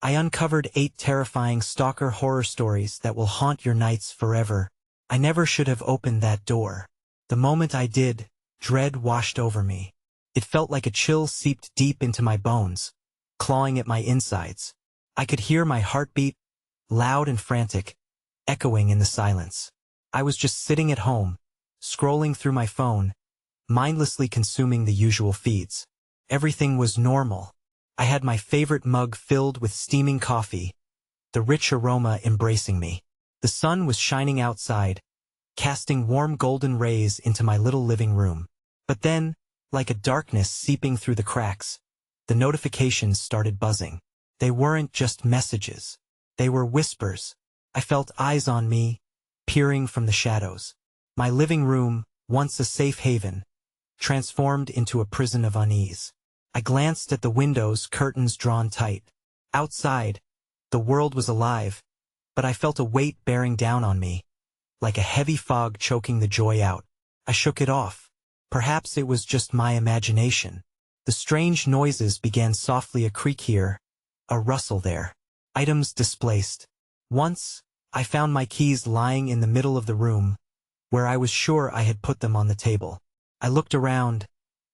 I uncovered 8 terrifying stalker horror stories that will haunt your nights forever. I never should have opened that door. The moment I did, dread washed over me. It felt like a chill seeped deep into my bones, clawing at my insides. I could hear my heartbeat, loud and frantic, echoing in the silence. I was just sitting at home, scrolling through my phone, mindlessly consuming the usual feeds. Everything was normal. I had my favorite mug filled with steaming coffee, the rich aroma embracing me. The sun was shining outside, casting warm golden rays into my little living room. But then, like a darkness seeping through the cracks, the notifications started buzzing. They weren't just messages. They were whispers. I felt eyes on me, peering from the shadows. My living room, once a safe haven, transformed into a prison of unease. I glanced at the windows, curtains drawn tight. Outside, the world was alive, but I felt a weight bearing down on me, like a heavy fog choking the joy out. I shook it off. Perhaps it was just my imagination. The strange noises began softly, a creak here, a rustle there. Items displaced. Once, I found my keys lying in the middle of the room, where I was sure I had put them on the table. I looked around,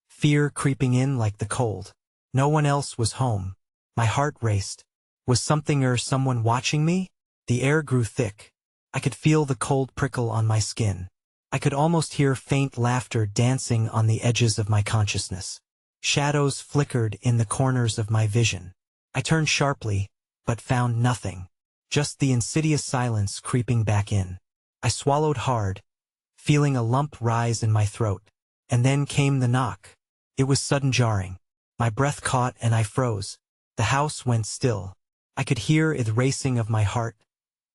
fear creeping in like the cold. No one else was home. My heart raced. Was something or someone watching me? The air grew thick. I could feel the cold prickle on my skin. I could almost hear faint laughter dancing on the edges of my consciousness. Shadows flickered in the corners of my vision. I turned sharply, but found nothing. Just the insidious silence creeping back in. I swallowed hard, feeling a lump rise in my throat. And then came the knock. It was sudden, jarring. My breath caught and I froze. The house went still. I could hear the racing of my heart,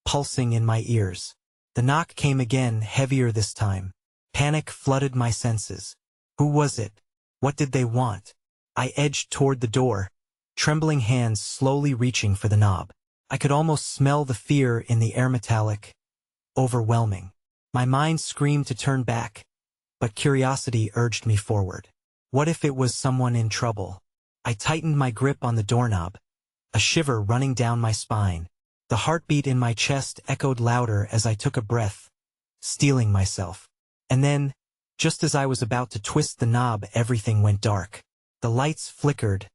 pulsing in my ears. The knock came again, heavier this time. Panic flooded my senses. Who was it? What did they want? I edged toward the door, trembling hands slowly reaching for the knob. I could almost smell the fear in the air, metallic, overwhelming. My mind screamed to turn back, but curiosity urged me forward. What if it was someone in trouble? I tightened my grip on the doorknob, a shiver running down my spine. The heartbeat in my chest echoed louder as I took a breath, steeling myself. And then, just as I was about to twist the knob, everything went dark. The lights flickered,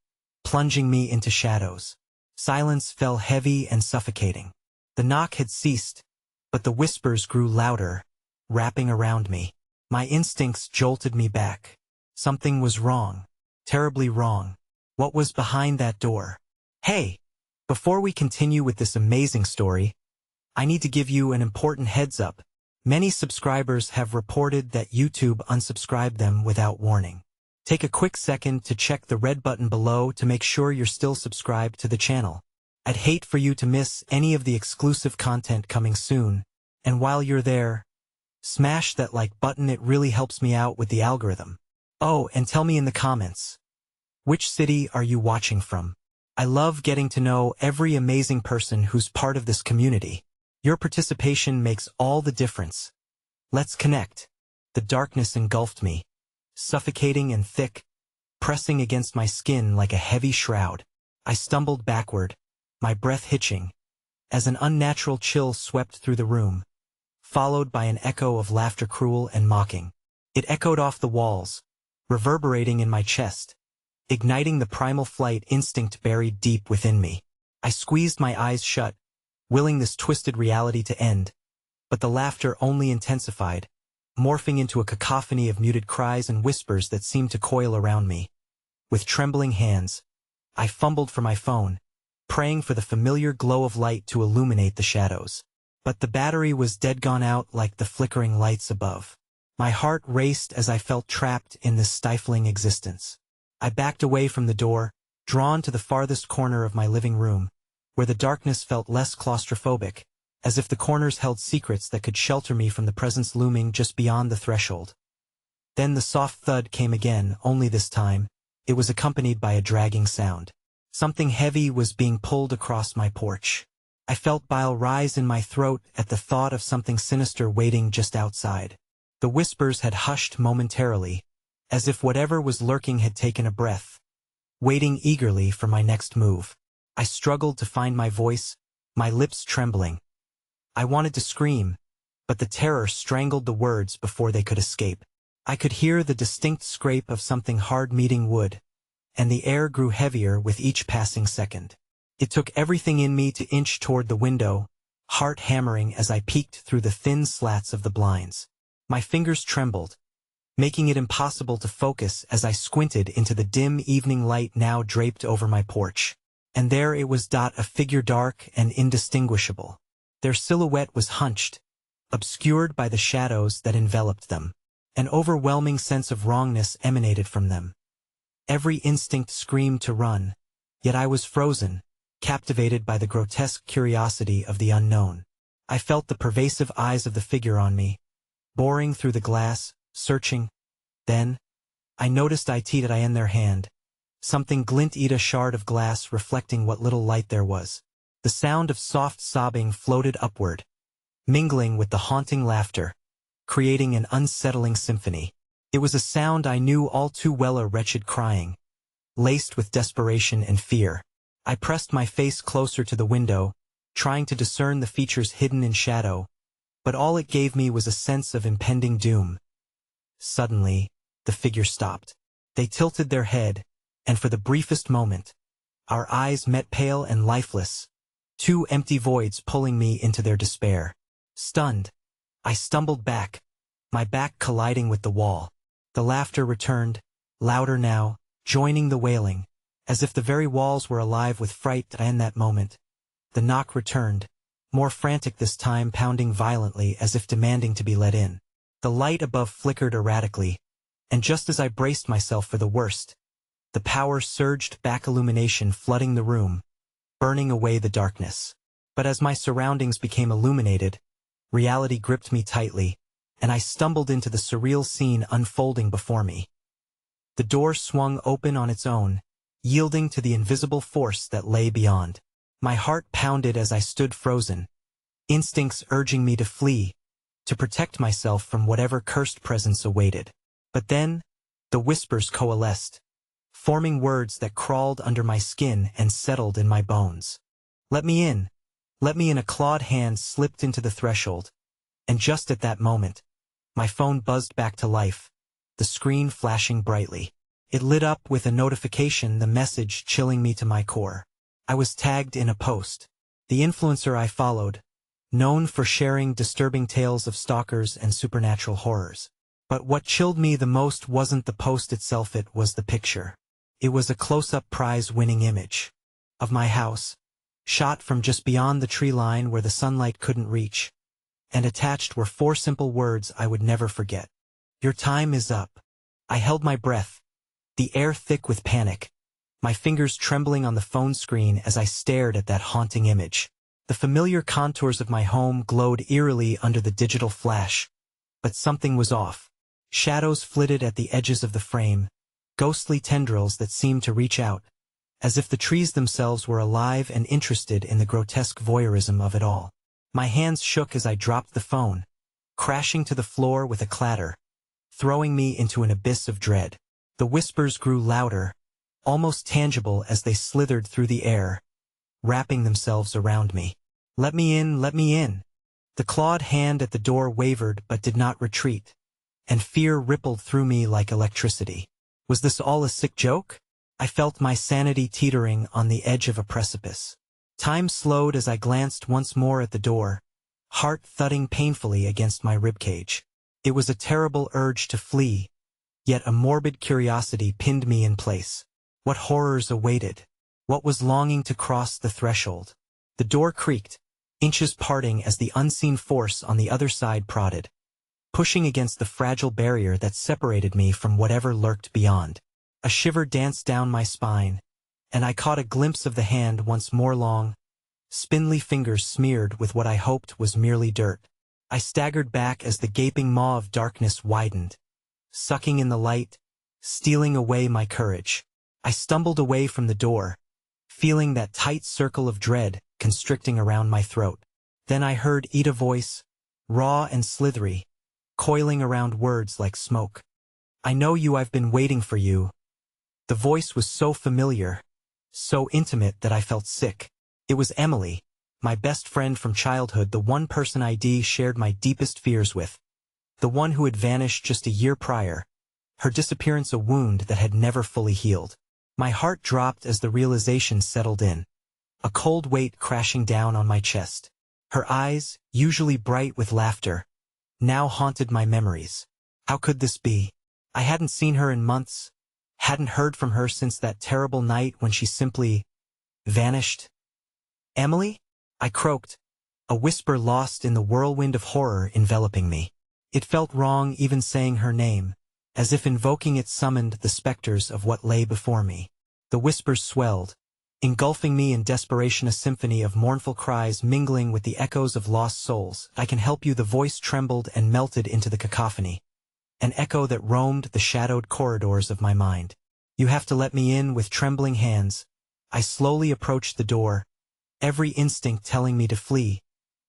plunging me into shadows. Silence fell heavy and suffocating. The knock had ceased, but the whispers grew louder, wrapping around me. My instincts jolted me back. Something was wrong, terribly wrong. What was behind that door? Hey! Before we continue with this amazing story, I need to give you an important heads up. Many subscribers have reported that YouTube unsubscribed them without warning. Take a quick second to check the red button below to make sure you're still subscribed to the channel. I'd hate for you to miss any of the exclusive content coming soon, and while you're there, smash that like button, it really helps me out with the algorithm. Oh, and tell me in the comments, which city are you watching from? I love getting to know every amazing person who's part of this community. Your participation makes all the difference. Let's connect. The darkness engulfed me, suffocating and thick, pressing against my skin like a heavy shroud. I stumbled backward, my breath hitching, as an unnatural chill swept through the room, followed by an echo of laughter, cruel and mocking. It echoed off the walls, reverberating in my chest, igniting the primal flight instinct buried deep within me. I squeezed my eyes shut, willing this twisted reality to end, but the laughter only intensified, morphing into a cacophony of muted cries and whispers that seemed to coil around me. With trembling hands, I fumbled for my phone, praying for the familiar glow of light to illuminate the shadows. But the battery was dead, gone out like the flickering lights above. My heart raced as I felt trapped in this stifling existence. I backed away from the door, drawn to the farthest corner of my living room, where the darkness felt less claustrophobic, as if the corners held secrets that could shelter me from the presence looming just beyond the threshold. Then the soft thud came again, only this time, it was accompanied by a dragging sound. Something heavy was being pulled across my porch. I felt bile rise in my throat at the thought of something sinister waiting just outside. The whispers had hushed momentarily, as if whatever was lurking had taken a breath, waiting eagerly for my next move. I struggled to find my voice, my lips trembling. I wanted to scream, but the terror strangled the words before they could escape. I could hear the distinct scrape of something hard meeting wood, and the air grew heavier with each passing second. It took everything in me to inch toward the window, heart hammering as I peeked through the thin slats of the blinds. My fingers trembled, making it impossible to focus as I squinted into the dim evening light now draped over my porch. And there it was, a figure dark and indistinguishable. Their silhouette was hunched, obscured by the shadows that enveloped them. An overwhelming sense of wrongness emanated from them. Every instinct screamed to run, yet I was frozen, captivated by the grotesque curiosity of the unknown. I felt the pervasive eyes of the figure on me, boring through the glass, searching. Then, I noticed it in their hand. Something glinted, a shard of glass reflecting what little light there was. The sound of soft sobbing floated upward, mingling with the haunting laughter, creating an unsettling symphony. It was a sound I knew all too well, a wretched crying, laced with desperation and fear. I pressed my face closer to the window, trying to discern the features hidden in shadow, but all it gave me was a sense of impending doom. Suddenly, the figure stopped. They tilted their head, and for the briefest moment, our eyes met, pale and lifeless, two empty voids pulling me into their despair. Stunned, I stumbled back, my back colliding with the wall. The laughter returned, louder now, joining the wailing, as if the very walls were alive with fright. In that moment, the knock returned, more frantic this time, pounding violently as if demanding to be let in. The light above flickered erratically, and just as I braced myself for the worst, the power surged back, illumination flooding the room, burning away the darkness. But as my surroundings became illuminated, reality gripped me tightly, and I stumbled into the surreal scene unfolding before me. The door swung open on its own, yielding to the invisible force that lay beyond. My heart pounded as I stood frozen, instincts urging me to flee, to protect myself from whatever cursed presence awaited. But then, the whispers coalesced, forming words that crawled under my skin and settled in my bones. "Let me in. Let me in." A clawed hand slipped into the threshold, and just at that moment, my phone buzzed back to life, the screen flashing brightly. It lit up with a notification, the message chilling me to my core. I was tagged in a post. The influencer I followed, known for sharing disturbing tales of stalkers and supernatural horrors. But what chilled me the most wasn't the post itself, it was the picture. It was a close-up prize-winning image of my house, shot from just beyond the tree line where the sunlight couldn't reach, and attached were 4 simple words I would never forget. "Your time is up." I held my breath, the air thick with panic, my fingers trembling on the phone screen as I stared at that haunting image. The familiar contours of my home glowed eerily under the digital flash, but something was off. Shadows flitted at the edges of the frame, ghostly tendrils that seemed to reach out, as if the trees themselves were alive and interested in the grotesque voyeurism of it all. My hands shook as I dropped the phone, crashing to the floor with a clatter, throwing me into an abyss of dread. The whispers grew louder, almost tangible as they slithered through the air, wrapping themselves around me. "Let me in, let me in." The clawed hand at the door wavered but did not retreat, and fear rippled through me like electricity. Was this all a sick joke? I felt my sanity teetering on the edge of a precipice. Time slowed as I glanced once more at the door, heart thudding painfully against my ribcage. It was a terrible urge to flee, yet a morbid curiosity pinned me in place. What horrors awaited? What was longing to cross the threshold? The door creaked, inches parting as the unseen force on the other side prodded, pushing against the fragile barrier that separated me from whatever lurked beyond. A shiver danced down my spine, and I caught a glimpse of the hand once more, long, spindly fingers smeared with what I hoped was merely dirt. I staggered back as the gaping maw of darkness widened, sucking in the light, stealing away my courage. I stumbled away from the door, feeling that tight circle of dread constricting around my throat. Then I heard a voice, raw and slithery, coiling around words like smoke. "I know you, I've been waiting for you." The voice was so familiar, so intimate that I felt sick. It was Emily, my best friend from childhood, the one person I shared my deepest fears with. The one who had vanished just a year prior, her disappearance a wound that had never fully healed. My heart dropped as the realization settled in, a cold weight crashing down on my chest. Her eyes, usually bright with laughter, now haunted my memories. How could this be? I hadn't seen her in months, hadn't heard from her since that terrible night when she simply vanished. Emily? I croaked, a whisper lost in the whirlwind of horror enveloping me. It felt wrong even saying her name, as if invoking it summoned the specters of what lay before me. The whispers swelled, engulfing me in desperation, a symphony of mournful cries mingling with the echoes of lost souls. I can help you. The voice trembled and melted into the cacophony, an echo that roamed the shadowed corridors of my mind. You have to let me in. With trembling hands, I slowly approached the door, every instinct telling me to flee,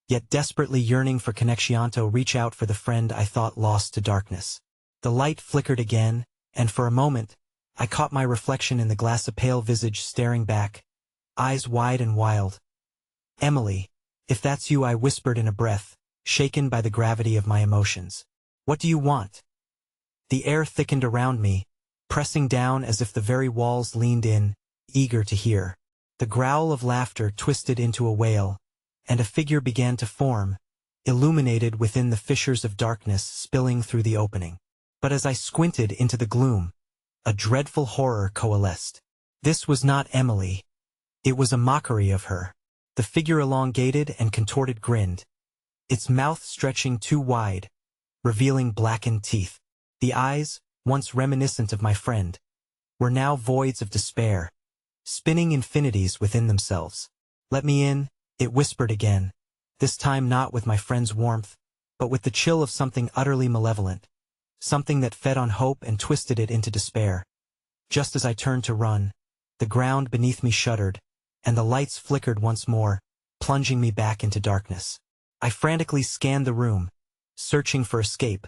yet desperately yearning for connection, to reach out for the friend I thought lost to darkness. The light flickered again, and for a moment, I caught my reflection in the glass, a pale visage staring back, eyes wide and wild. Emily, if that's you, I whispered in a breath, shaken by the gravity of my emotions. What do you want? The air thickened around me, pressing down as if the very walls leaned in, eager to hear. The growl of laughter twisted into a wail, and a figure began to form, illuminated within the fissures of darkness spilling through the opening. But as I squinted into the gloom, a dreadful horror coalesced. This was not Emily. It was a mockery of her. The figure, elongated and contorted, grinned, its mouth stretching too wide, revealing blackened teeth. The eyes, once reminiscent of my friend, were now voids of despair, spinning infinities within themselves. Let me in, it whispered again, this time not with my friend's warmth, but with the chill of something utterly malevolent, something that fed on hope and twisted it into despair. Just as I turned to run, the ground beneath me shuddered, and the lights flickered once more, plunging me back into darkness. I frantically scanned the room, searching for escape,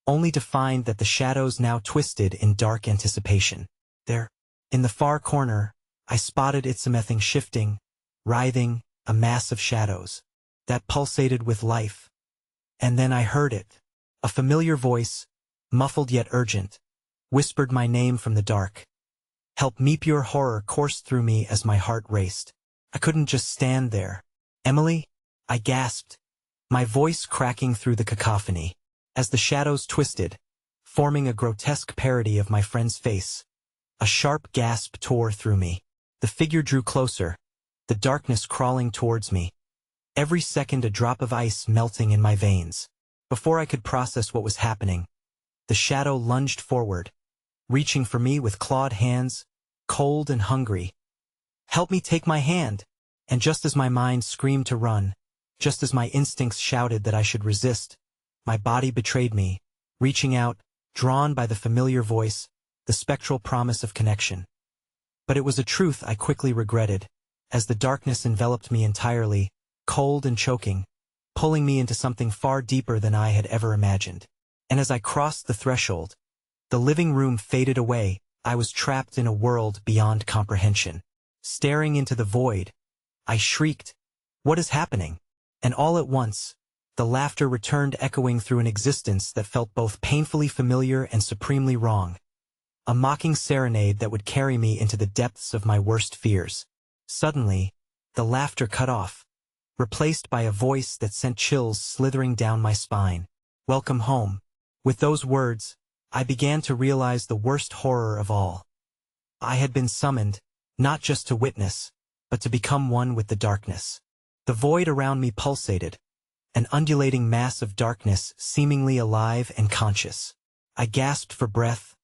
only to find that the shadows now twisted in dark anticipation. There, in the far corner, I spotted something shifting, writhing, a mass of shadows that pulsated with life. And then I heard it. A familiar voice, muffled yet urgent, whispered my name from the dark. Help me. Pure horror coursed through me as my heart raced. I couldn't just stand there. Emily? I gasped, my voice cracking through the cacophony. As the shadows twisted, forming a grotesque parody of my friend's face, a sharp gasp tore through me. The figure drew closer, the darkness crawling towards me, every second a drop of ice melting in my veins. Before I could process what was happening, the shadow lunged forward, reaching for me with clawed hands, cold and hungry. Help me. Take my hand! And just as my mind screamed to run, just as my instincts shouted that I should resist, my body betrayed me, reaching out, drawn by the familiar voice, the spectral promise of connection. But it was a truth I quickly regretted, as the darkness enveloped me entirely, cold and choking, pulling me into something far deeper than I had ever imagined. And as I crossed the threshold, the living room faded away. I was trapped in a world beyond comprehension. Staring into the void, I shrieked, "What is happening?" And all at once, the laughter returned, echoing through an existence that felt both painfully familiar and supremely wrong. A mocking serenade that would carry me into the depths of my worst fears. Suddenly, the laughter cut off, replaced by a voice that sent chills slithering down my spine. Welcome home. With those words, I began to realize the worst horror of all. I had been summoned, not just to witness, but to become one with the darkness. The void around me pulsated, an undulating mass of darkness seemingly alive and conscious. I gasped for breath,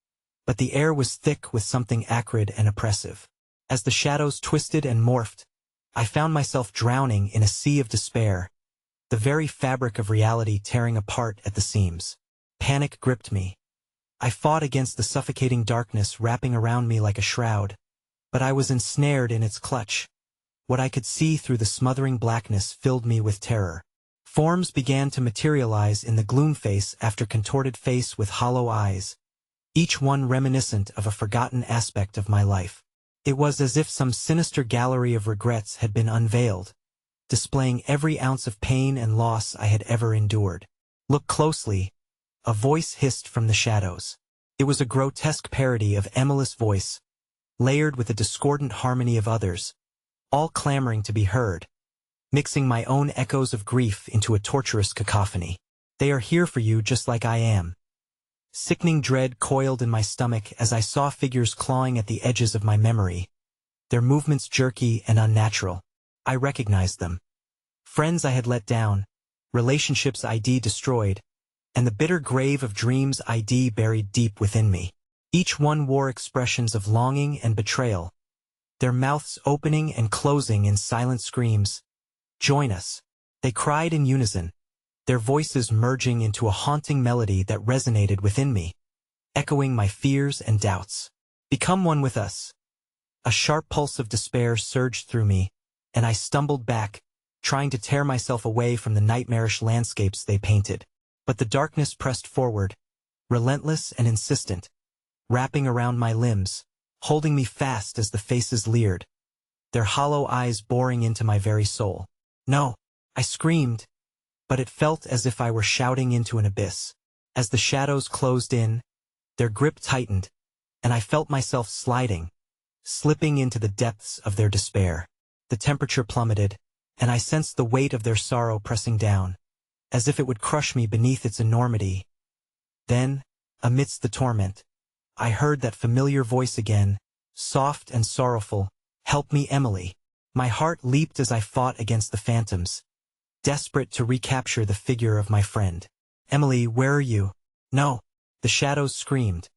but the air was thick with something acrid and oppressive. As the shadows twisted and morphed, I found myself drowning in a sea of despair, the very fabric of reality tearing apart at the seams. Panic gripped me. I fought against the suffocating darkness wrapping around me like a shroud, but I was ensnared in its clutch. What I could see through the smothering blackness filled me with terror. Forms began to materialize in the gloom, face after contorted face with hollow eyes, each one reminiscent of a forgotten aspect of my life. It was as if some sinister gallery of regrets had been unveiled, displaying every ounce of pain and loss I had ever endured. Look closely, a voice hissed from the shadows. It was a grotesque parody of Emily's voice, layered with a discordant harmony of others, all clamoring to be heard, mixing my own echoes of grief into a torturous cacophony. They are here for you just like I am. Sickening dread coiled in my stomach as I saw figures clawing at the edges of my memory, their movements jerky and unnatural. I recognized them. Friends I had let down, relationships I'd destroyed, and the bitter grave of dreams I'd buried deep within me. Each one wore expressions of longing and betrayal, their mouths opening and closing in silent screams. Join us. They cried in unison, their voices merging into a haunting melody that resonated within me, echoing my fears and doubts. Become one with us. A sharp pulse of despair surged through me, and I stumbled back, trying to tear myself away from the nightmarish landscapes they painted. But the darkness pressed forward, relentless and insistent, wrapping around my limbs, holding me fast as the faces leered, their hollow eyes boring into my very soul. No, I screamed, but it felt as if I were shouting into an abyss. As the shadows closed in, their grip tightened, and I felt myself slipping into the depths of their despair. The temperature plummeted, and I sensed the weight of their sorrow pressing down, as if it would crush me beneath its enormity. Then, amidst the torment, I heard that familiar voice again, soft and sorrowful. Help me, Emily. My heart leaped as I fought against the phantoms, desperate to recapture the figure of my friend. Emily, where are you? No, the shadows screamed,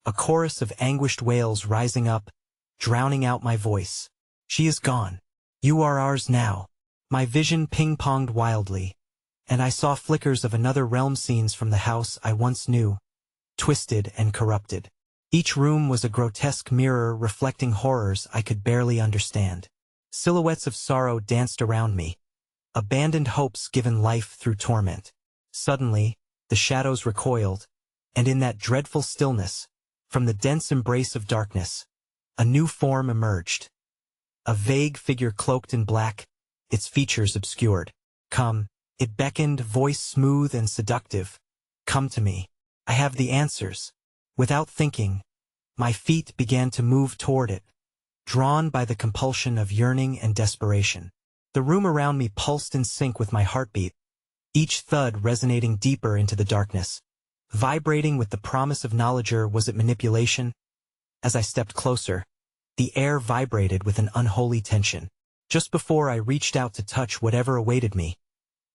a chorus of anguished wails rising up, drowning out my voice. She is gone. You are ours now. My vision ping-ponged wildly, and I saw flickers of another realm, scenes from the house I once knew, twisted and corrupted. Each room was a grotesque mirror reflecting horrors I could barely understand. Silhouettes of sorrow danced around me, abandoned hopes given life through torment. Suddenly, the shadows recoiled, and in that dreadful stillness, from the dense embrace of darkness, a new form emerged. A vague figure cloaked in black, its features obscured. Come, it beckoned, voice smooth and seductive. Come to me. I have the answers. Without thinking, my feet began to move toward it, drawn by the compulsion of yearning and desperation. The room around me pulsed in sync with my heartbeat, each thud resonating deeper into the darkness, vibrating with the promise of knowledge. Or was it manipulation? As I stepped closer, the air vibrated with an unholy tension. Just before I reached out to touch whatever awaited me,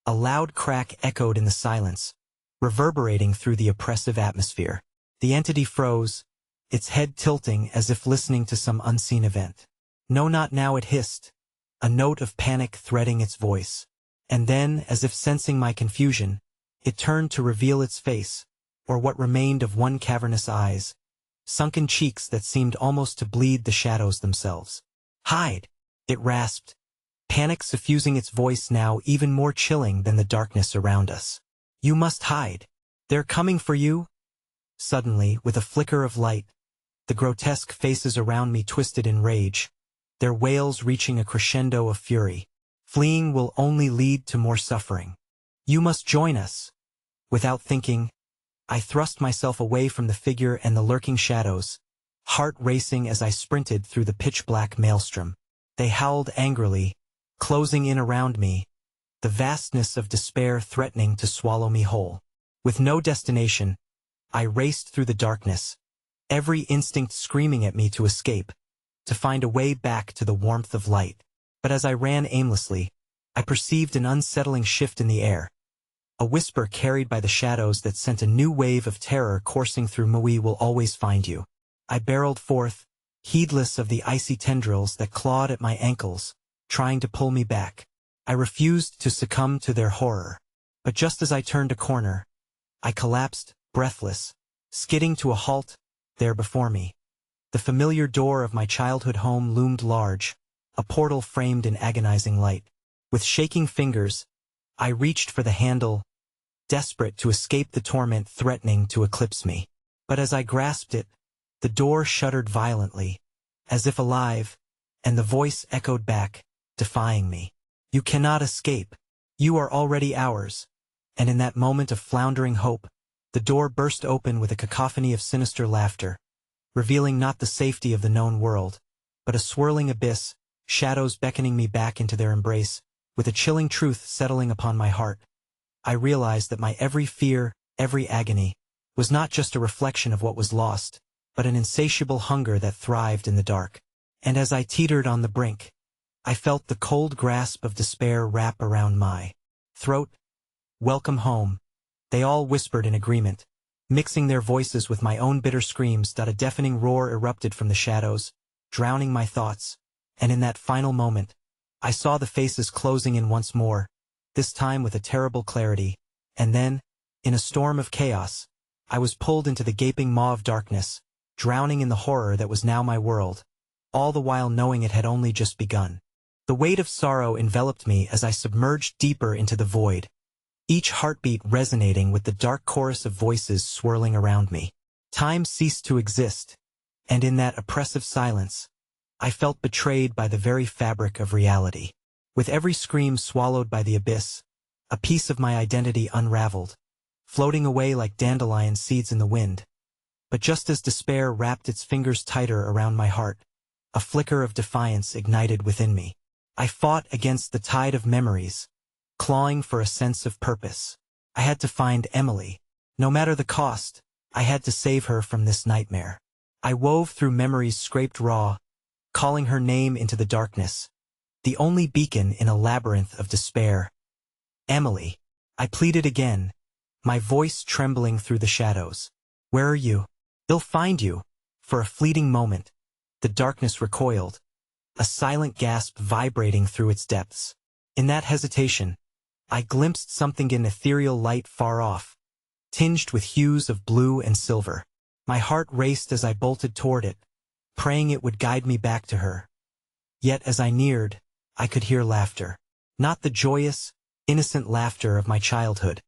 a loud crack echoed in the silence, reverberating through the oppressive atmosphere. The entity froze, its head tilting as if listening to some unseen event. No, not now, it hissed, a note of panic threading its voice. And then, as if sensing my confusion, it turned to reveal its face, or what remained of one cavernous eyes, sunken cheeks that seemed almost to bleed the shadows themselves. Hide! It rasped, panic suffusing its voice, now even more chilling than the darkness around us. You must hide. They're coming for you. Suddenly, with a flicker of light, the grotesque faces around me twisted in rage, their wails reaching a crescendo of fury. Fleeing will only lead to more suffering. You must join us. Without thinking, I thrust myself away from the figure and the lurking shadows, heart racing as I sprinted through the pitch-black maelstrom. They howled angrily, closing in around me, the vastness of despair threatening to swallow me whole. With no destination, I raced through the darkness, every instinct screaming at me to escape, to find a way back to the warmth of light. But as I ran aimlessly, I perceived an unsettling shift in the air, a whisper carried by the shadows that sent a new wave of terror coursing through me. We will always find you. I barreled forth, heedless of the icy tendrils that clawed at my ankles, trying to pull me back. I refused to succumb to their horror. But just as I turned a corner, I collapsed, breathless, skidding to a halt, there before me. The familiar door of my childhood home loomed large, a portal framed in agonizing light. With shaking fingers, I reached for the handle, desperate to escape the torment threatening to eclipse me. But as I grasped it, the door shuddered violently, as if alive, and the voice echoed back, defying me. You cannot escape. You are already ours. And in that moment of floundering hope, the door burst open with a cacophony of sinister laughter, revealing not the safety of the known world, but a swirling abyss, shadows beckoning me back into their embrace, with a chilling truth settling upon my heart. I realized that my every fear, every agony, was not just a reflection of what was lost, but an insatiable hunger that thrived in the dark. And as I teetered on the brink, I felt the cold grasp of despair wrap around my throat. Welcome home, they all whispered in agreement, mixing their voices with my own bitter screams. A deafening roar erupted from the shadows, drowning my thoughts, and in that final moment, I saw the faces closing in once more, this time with a terrible clarity, and then, in a storm of chaos, I was pulled into the gaping maw of darkness, drowning in the horror that was now my world, all the while knowing it had only just begun. The weight of sorrow enveloped me as I submerged deeper into the void, each heartbeat resonating with the dark chorus of voices swirling around me. Time ceased to exist, and in that oppressive silence, I felt betrayed by the very fabric of reality. With every scream swallowed by the abyss, a piece of my identity unraveled, floating away like dandelion seeds in the wind. But just as despair wrapped its fingers tighter around my heart, a flicker of defiance ignited within me. I fought against the tide of memories, clawing for a sense of purpose. I had to find Emily. No matter the cost, I had to save her from this nightmare. I wove through memories scraped raw, calling her name into the darkness, the only beacon in a labyrinth of despair. Emily, I pleaded again, my voice trembling through the shadows. Where are you? They'll find you. For a fleeting moment, the darkness recoiled, a silent gasp vibrating through its depths. In that hesitation, I glimpsed something in ethereal light far off, tinged with hues of blue and silver. My heart raced as I bolted toward it, praying it would guide me back to her. Yet as I neared, I could hear laughter. Not the joyous, innocent laughter of my childhood,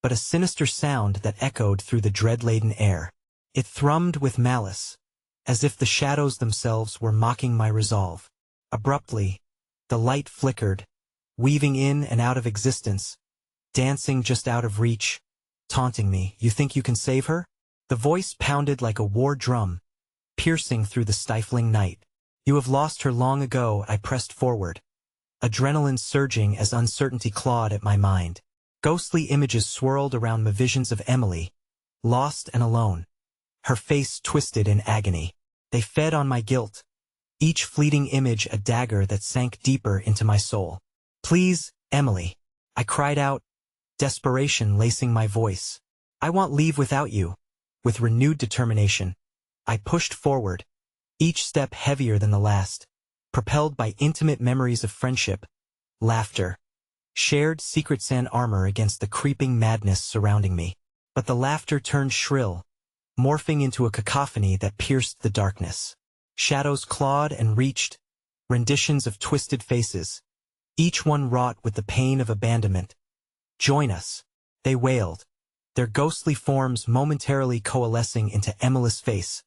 but a sinister sound that echoed through the dread-laden air. It thrummed with malice, as if the shadows themselves were mocking my resolve. Abruptly, the light flickered, weaving in and out of existence, dancing just out of reach, taunting me. You think you can save her? The voice pounded like a war drum, piercing through the stifling night. You have lost her long ago. I pressed forward, adrenaline surging as uncertainty clawed at my mind. Ghostly images swirled around me, visions of Emily, lost and alone, her face twisted in agony. They fed on my guilt, each fleeting image a dagger that sank deeper into my soul. Please, Emily, I cried out, desperation lacing my voice. I won't leave without you. With renewed determination, I pushed forward, each step heavier than the last, propelled by intimate memories of friendship, laughter, shared secrets and armor against the creeping madness surrounding me. But the laughter turned shrill, morphing into a cacophony that pierced the darkness. Shadows clawed and reached, renditions of twisted faces, each one wrought with the pain of abandonment. Join us, they wailed, their ghostly forms momentarily coalescing into Emily's face,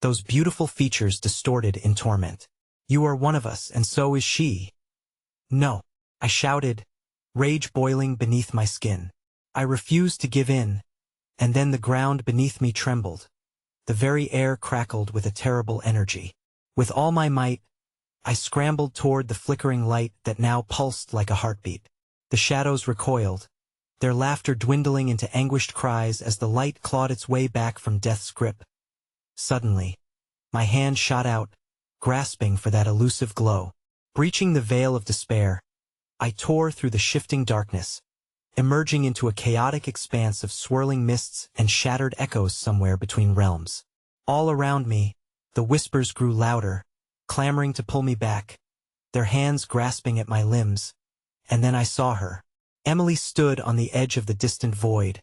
those beautiful features distorted in torment. You are one of us, and so is she. No, I shouted, rage boiling beneath my skin. I refused to give in, and then the ground beneath me trembled. The very air crackled with a terrible energy. With all my might, I scrambled toward the flickering light that now pulsed like a heartbeat. The shadows recoiled, their laughter dwindling into anguished cries as the light clawed its way back from death's grip. Suddenly, my hand shot out, grasping for that elusive glow. Breaching the veil of despair, I tore through the shifting darkness, emerging into a chaotic expanse of swirling mists and shattered echoes somewhere between realms. All around me, the whispers grew louder, clamoring to pull me back, their hands grasping at my limbs. And then I saw her. Emily stood on the edge of the distant void,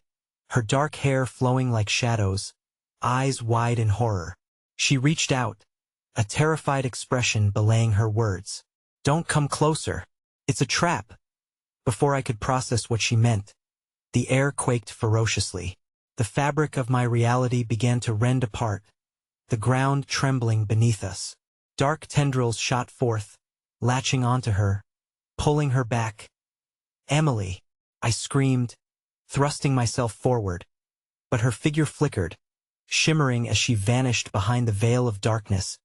her dark hair flowing like shadows, eyes wide in horror. She reached out, a terrified expression belaying her words. Don't come closer. It's a trap. Before I could process what she meant, the air quaked ferociously. The fabric of my reality began to rend apart, the ground trembling beneath us. Dark tendrils shot forth, latching onto her, pulling her back. "Emily!" I screamed, thrusting myself forward, but her figure flickered, shimmering as she vanished behind the veil of darkness.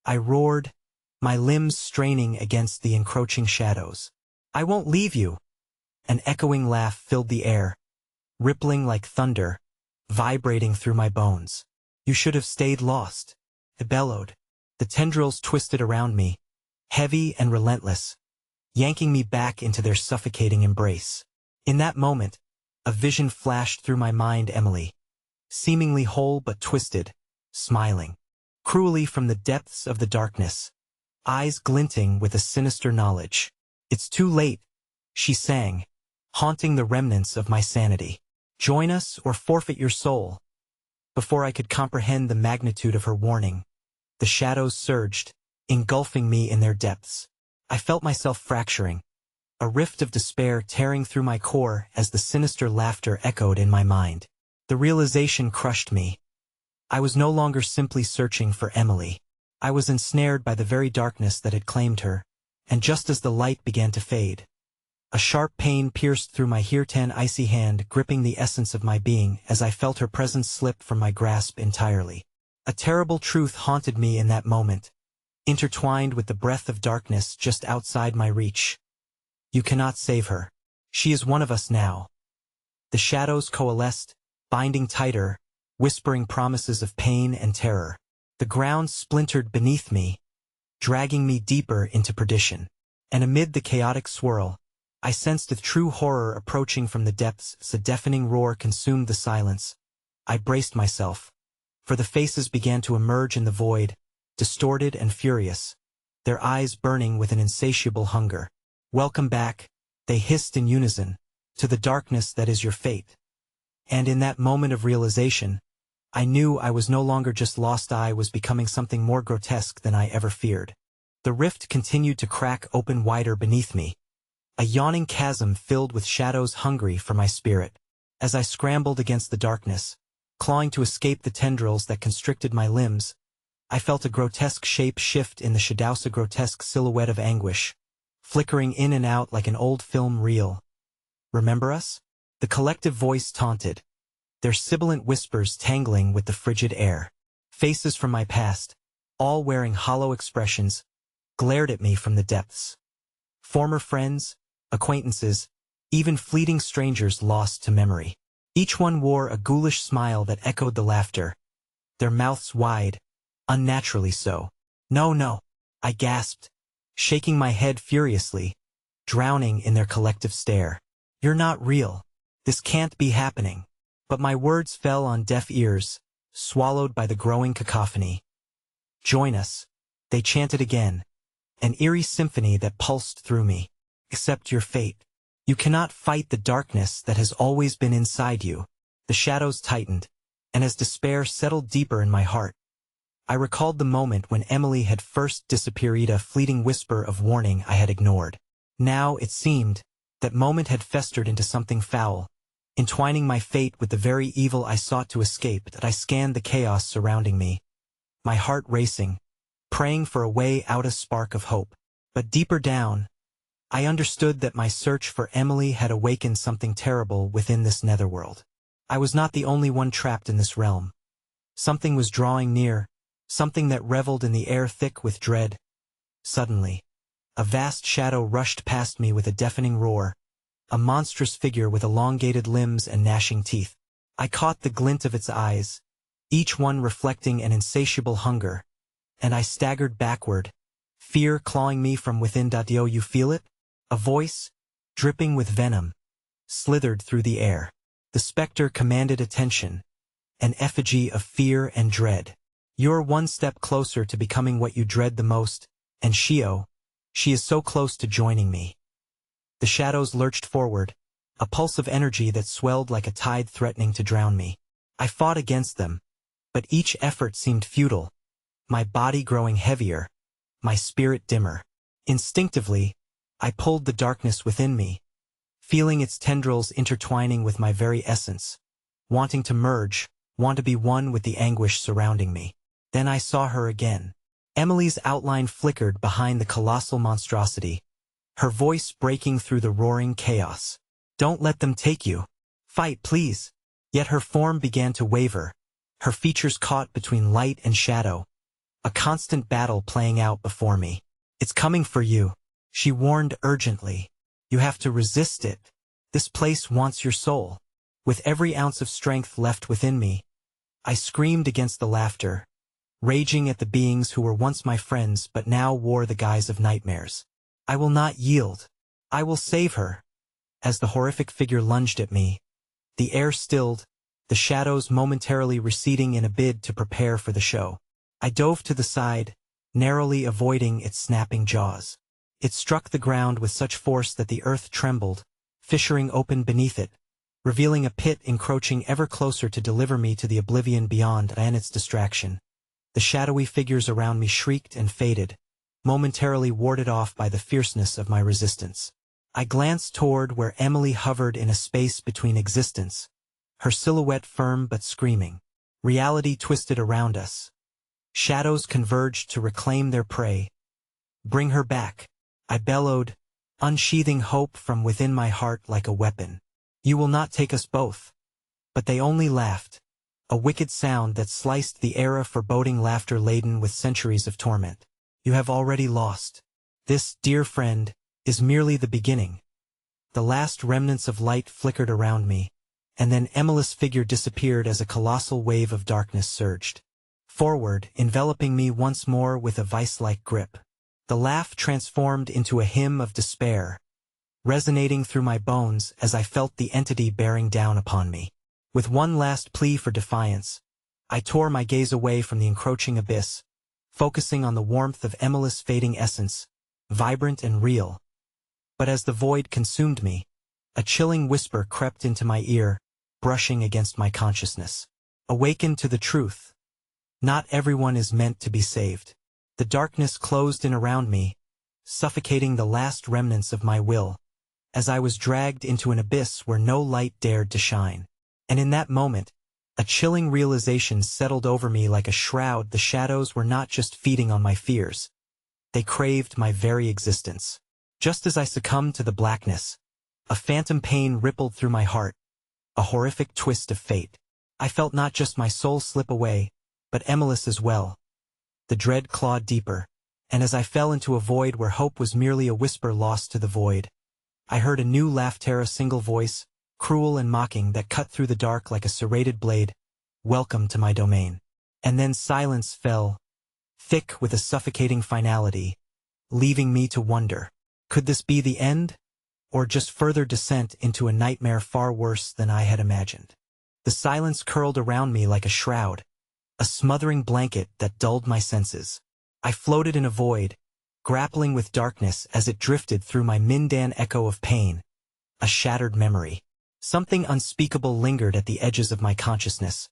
I roared, my limbs straining against the encroaching shadows. "I won't leave you!" An echoing laugh filled the air, rippling like thunder, vibrating through my bones. "You should have stayed lost," I bellowed. The tendrils twisted around me, heavy and relentless, yanking me back into their suffocating embrace. In that moment, a vision flashed through my mind: Emily, seemingly whole but twisted, smiling cruelly from the depths of the darkness, eyes glinting with a sinister knowledge. "It's too late," she sang, haunting the remnants of my sanity. "Join us or forfeit your soul." Before I could comprehend the magnitude of her warning, the shadows surged, engulfing me in their depths. I felt myself fracturing, a rift of despair tearing through my core as the sinister laughter echoed in my mind. The realization crushed me. I was no longer simply searching for Emily. I was ensnared by the very darkness that had claimed her, and just as the light began to fade, a sharp pain pierced through my hirtan icy hand, gripping the essence of my being as I felt her presence slip from my grasp entirely. A terrible truth haunted me in that moment, intertwined with the breath of darkness just outside my reach. "You cannot save her. She is one of us now." The shadows coalesced, binding tighter, whispering promises of pain and terror. The ground splintered beneath me, dragging me deeper into perdition. And amid the chaotic swirl, I sensed a true horror approaching from the depths. A deafening roar consumed the silence. I braced myself, for the faces began to emerge in the void, distorted and furious, their eyes burning with an insatiable hunger. "Welcome back," they hissed in unison, "to the darkness that is your fate." And in that moment of realization, I knew I was no longer just lost. I was becoming something more grotesque than I ever feared. The rift continued to crack open wider beneath me, a yawning chasm filled with shadows hungry for my spirit. As I scrambled against the darkness, clawing to escape the tendrils that constricted my limbs, I felt a grotesque shape shift in the shadows, a grotesque silhouette of anguish, flickering in and out like an old film reel. "Remember us?" The collective voice taunted, their sibilant whispers tangling with the frigid air. Faces from my past, all wearing hollow expressions, glared at me from the depths. Former friends, acquaintances, even fleeting strangers lost to memory. Each one wore a ghoulish smile that echoed the laughter, their mouths wide, unnaturally so. "No, no," I gasped, shaking my head furiously, drowning in their collective stare. "You're not real. This can't be happening." But my words fell on deaf ears, swallowed by the growing cacophony. "Join us," they chanted again, an eerie symphony that pulsed through me. "Accept your fate. You cannot fight the darkness that has always been inside you." The shadows tightened, and as despair settled deeper in my heart, I recalled the moment when Emily had first disappeared, a fleeting whisper of warning I had ignored. Now, it seemed, that moment had festered into something foul, entwining my fate with the very evil I sought to escape. That I scanned the chaos surrounding me, my heart racing, praying for a way out, a spark of hope. But deeper down, I understood that my search for Emily had awakened something terrible within this netherworld. I was not the only one trapped in this realm. Something was drawing near, something that reveled in the air thick with dread. Suddenly, a vast shadow rushed past me with a deafening roar, a monstrous figure with elongated limbs and gnashing teeth. I caught the glint of its eyes, each one reflecting an insatiable hunger, and I staggered backward, fear clawing me from within. "Do you feel it?" A voice, dripping with venom, slithered through the air. The specter commanded attention, an effigy of fear and dread. "You're one step closer to becoming what you dread the most, and she is so close to joining me." The shadows lurched forward, a pulse of energy that swelled like a tide threatening to drown me. I fought against them, but each effort seemed futile, my body growing heavier, my spirit dimmer. Instinctively, I pulled the darkness within me, feeling its tendrils intertwining with my very essence, wanting to merge, want to be one with the anguish surrounding me. Then I saw her again. Emily's outline flickered behind the colossal monstrosity, her voice breaking through the roaring chaos. "Don't let them take you. Fight, please." Yet her form began to waver, her features caught between light and shadow, a constant battle playing out before me. "It's coming for you," she warned urgently. "You have to resist it. This place wants your soul." With every ounce of strength left within me, I screamed against the laughter, raging at the beings who were once my friends but now wore the guise of nightmares. "I will not yield. I will save her." As the horrific figure lunged at me, the air stilled, the shadows momentarily receding in a bid to prepare for the show. I dove to the side, narrowly avoiding its snapping jaws. It struck the ground with such force that the earth trembled, fissuring open beneath it, revealing a pit encroaching ever closer to deliver me to the oblivion beyond and its distraction. The shadowy figures around me shrieked and faded, momentarily warded off by the fierceness of my resistance. I glanced toward where Emily hovered in a space between existence, her silhouette firm but screaming. Reality twisted around us. Shadows converged to reclaim their prey. "Bring her back," I bellowed, unsheathing hope from within my heart like a weapon. "You will not take us both." But they only laughed, a wicked sound that sliced the air of foreboding laughter laden with centuries of torment. "You have already lost. This, dear friend, is merely the beginning." The last remnants of light flickered around me, and then Emily's figure disappeared as a colossal wave of darkness surged forward, enveloping me once more with a vice-like grip. The laugh transformed into a hymn of despair, resonating through my bones as I felt the entity bearing down upon me. With one last plea for defiance, I tore my gaze away from the encroaching abyss, focusing on the warmth of Emily's fading essence, vibrant and real. But as the void consumed me, a chilling whisper crept into my ear, brushing against my consciousness. "Awaken to the truth. Not everyone is meant to be saved." The darkness closed in around me, suffocating the last remnants of my will, as I was dragged into an abyss where no light dared to shine. And in that moment, a chilling realization settled over me like a shroud. The shadows were not just feeding on my fears. They craved my very existence. Just as I succumbed to the blackness, a phantom pain rippled through my heart, a horrific twist of fate. I felt not just my soul slip away, but Emily's as well. The dread clawed deeper, and as I fell into a void where hope was merely a whisper lost to the void, I heard a new laughter, a single voice, cruel and mocking, that cut through the dark like a serrated blade. "Welcome to my domain." And then silence fell, thick with a suffocating finality, leaving me to wonder, could this be the end? Or just further descent into a nightmare far worse than I had imagined? The silence curled around me like a shroud, a smothering blanket that dulled my senses. I floated in a void, grappling with darkness as it drifted through my Mindan echo of pain, a shattered memory. Something unspeakable lingered at the edges of my consciousness,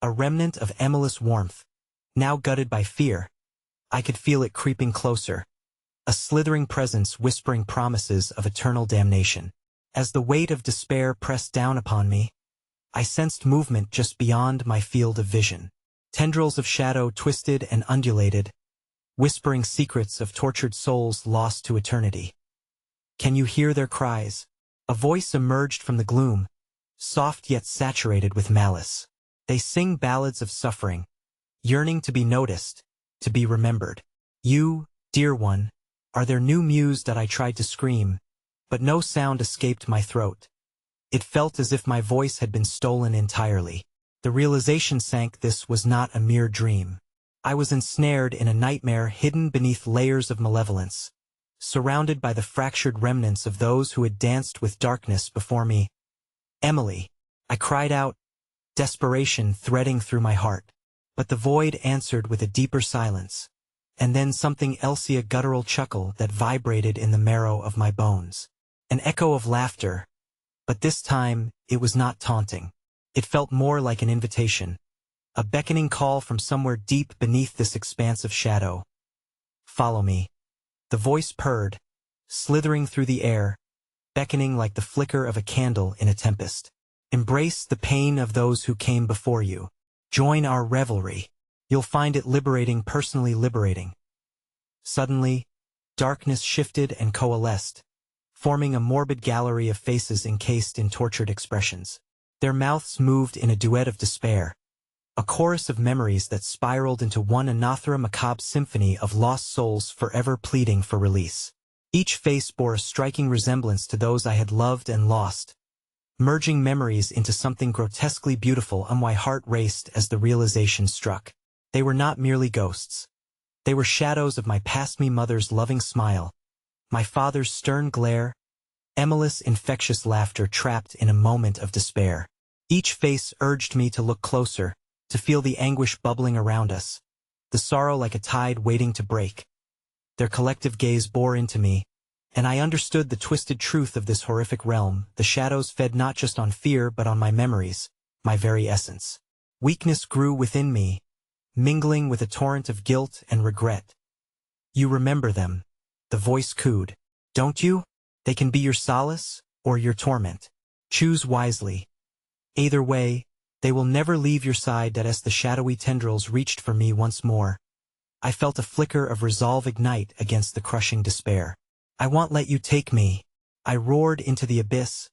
a remnant of Emily's warmth. Now gutted by fear, I could feel it creeping closer, a slithering presence whispering promises of eternal damnation. As the weight of despair pressed down upon me, I sensed movement just beyond my field of vision. Tendrils of shadow twisted and undulated, whispering secrets of tortured souls lost to eternity. "Can you hear their cries?" A voice emerged from the gloom, soft yet saturated with malice. "They sing ballads of suffering, yearning to be noticed, to be remembered. You, dear one, are their new muse." That I tried to scream, but no sound escaped my throat. It felt as if my voice had been stolen entirely. The realization sank. This was not a mere dream. I was ensnared in a nightmare hidden beneath layers of malevolence, surrounded by the fractured remnants of those who had danced with darkness before me. "Emily," I cried out, desperation threading through my heart. But the void answered with a deeper silence, and then something else, a guttural chuckle that vibrated in the marrow of my bones. An echo of laughter, but this time it was not taunting. It felt more like an invitation, a beckoning call from somewhere deep beneath this expanse of shadow. "Follow me." The voice purred, slithering through the air, beckoning like the flicker of a candle in a tempest. "Embrace the pain of those who came before you. Join our revelry. You'll find it liberating, personally liberating." Suddenly, darkness shifted and coalesced, forming a morbid gallery of faces encased in tortured expressions. Their mouths moved in a duet of despair, a chorus of memories that spiraled into one anathema macabre symphony of lost souls forever pleading for release. Each face bore a striking resemblance to those I had loved and lost, merging memories into something grotesquely beautiful. My heart raced as the realization struck. They were not merely ghosts. They were shadows of my past-me mother's loving smile, my father's stern glare, Emily's infectious laughter trapped in a moment of despair. Each face urged me to look closer, to feel the anguish bubbling around us, the sorrow like a tide waiting to break. Their collective gaze bore into me, and I understood the twisted truth of this horrific realm. The shadows fed not just on fear but on my memories, my very essence. Weakness grew within me, mingling with a torrent of guilt and regret. "You remember them," the voice cooed. "Don't you? They can be your solace, or your torment. Choose wisely. Either way, they will never leave your side." As the shadowy tendrils reached for me once more, I felt a flicker of resolve ignite against the crushing despair. "I won't let you take me," I roared into the abyss,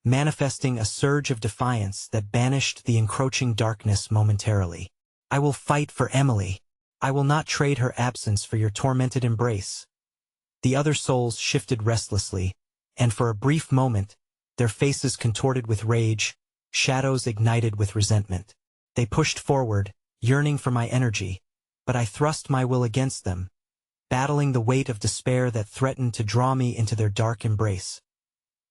manifesting a surge of defiance that banished the encroaching darkness momentarily. "I will fight for Emily. I will not trade her absence for your tormented embrace." The other souls shifted restlessly, and for a brief moment, their faces contorted with rage, shadows ignited with resentment. They pushed forward, yearning for my energy, but I thrust my will against them, battling the weight of despair that threatened to draw me into their dark embrace.